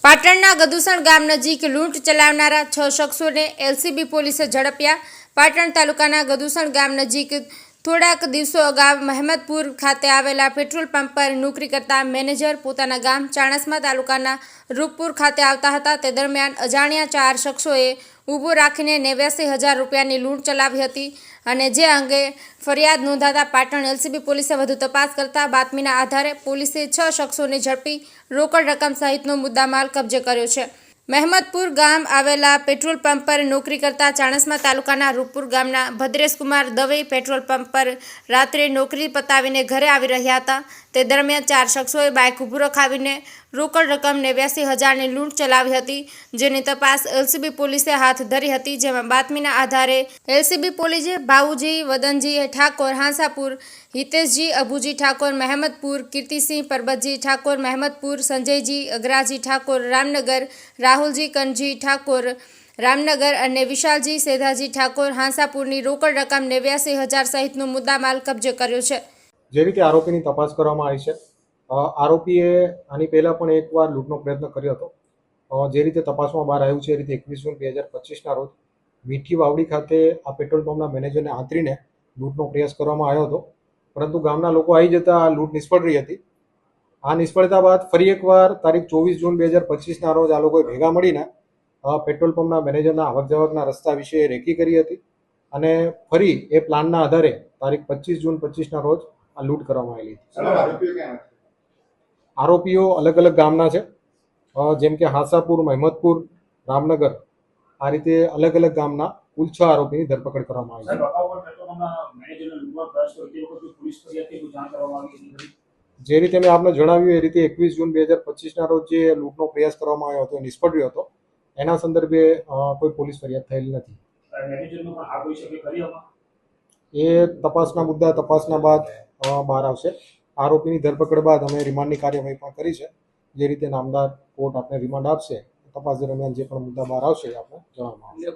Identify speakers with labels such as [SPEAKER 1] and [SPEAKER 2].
[SPEAKER 1] પાટણના ગદુસણ ગામ નજીક લૂંટ ચલાવનારા 6 શખ્સોને એલસીબી પોલીસે ઝડપ્યા। પાટણ તાલુકાના ગદુસણ ગામ નજીક થોડાક દિવસો અગાઉ મહેમદપુર ખાતે આવેલા પેટ્રોલ પંપ પર નોકરી કરતા મેનેજર પોતાના ગામ ચાણસ્મા તાલુકાના રૂપપુર ખાતે આવતા હતા। તે દરમિયાન અજાણ્યા 4 શખ્સોએ ઊભો રાખીને 89,000 રૂપિયાની લૂંટ ચલાવી હતી અને જે અંગે ફરિયાદ નોંધાતા પાટણ એલસીબી પોલીસે વધુ તપાસ કરતા બાતમીના આધારે પોલીસે 6 શખ્સોને ઝડપી રોકડ રકમ સહિતનો મુદ્દામાલ કબજે કર્યો છે। મહેમદપુર ગામ આવેલા પેટ્રોલ પંપ પર નોકરી કરતા ચાણસ્મા તાલુકાના રૂપપુર ગામના ભદ્રેશકુમાર દવે પેટ્રોલ પંપ પર રાત્રે નોકરી પતાવીને ઘરે આવી રહ્યા હતા। તે દરમિયાન 4 શખ્સોએ બાઇક ઊભું રખાવીને રોકડ રકમ 89,000ની લૂંટ ચલાવી હતી, જેની તપાસ એલસીબી પોલીસે હાથ ધરી હતી। જેમાં બાતમીના આધારે એલસીબી પોલીસે ભાવુજી વદનજી ઠાકોર હાંસાપુર, હિતેશજી અભુજી ઠાકોર મહેમદપુર, કીર્તિસિંહ પરબતજી ઠાકોર મહેમદપુર, સંજયજી અગરાજી ઠાકોર રામનગર, રાહુલજી કનજી ઠાકોર રામનગર અને વિશાલજી સેધાજી ઠાકોર હાંસાપુરની રોકડ રકમ 89,000 સહિતનો મુદ્દામાલ કબજે કર્યો છે।
[SPEAKER 2] જે રીતે આરોપીની તપાસ કરવામાં આવી છે, આરોપીએ આની પહેલા પણ એકવાર લૂંટનો પ્રયત્ન કર્યો હતો। જે રીતે તપાસમાં બહાર આવ્યું છે એ રીતે 21 જૂન 2025ના રોજ મીઠી વાવડી ખાતે આ પેટ્રોલ પંપના મેનેજરને આંતરીને લૂંટનો પ્રયાસ કરવામાં આવ્યો હતો, પરંતુ ગામના લોકો આવી જતા આ લૂંટ નિષ્ફળ રહી હતી। આ નિષ્ફળતા બાદ ફરી એકવાર તારીખ 24 જૂન 2025ના રોજ આ લોકોએ ભેગા મળીને પેટ્રોલ પંપના મેનેજરના આવક જાવકના રસ્તા વિશે રેકી કરી હતી અને ફરી એ પ્લાનના આધારે તારીખ 25 જૂન 25ના રોજ આ લૂંટ કરવામાં આવેલી હતી। આરોપીઓ અલગ અલગ ગામના છે, જેમ કે હાંસાપુર, મહેમદપુર, રામનગર, આ રીતે અલગ અલગ ગામના કુલ 6 આરોપીની ધરપકડ કરવામાં આવી છે। જે રીતે મેં આપને જણાવ્યું એ રીતે 21 જૂન 2025ના રોજ જે લૂંટનો પ્રયાસ કરવામાં આવ્યો હતો એ નિષ્ફળ રહ્યો હતો, એના સંદર્ભે કોઈ પોલીસ ફરિયાદ થયેલી નથી। એ તપાસના મુદ્દા તપાસના બાદ બહાર આવશે। આરોપીની ધરપકડ બાદ અમે રિમાન્ડની કાર્યવાહી પણ કરી છે। જે રીતે નામદાર કોર્ટ આપને રિમાન્ડ આપશે, તપાસ દરમિયાન જે પણ મુદ્દા બહાર આવશે એ આપણે જણાવવામાં આવશે।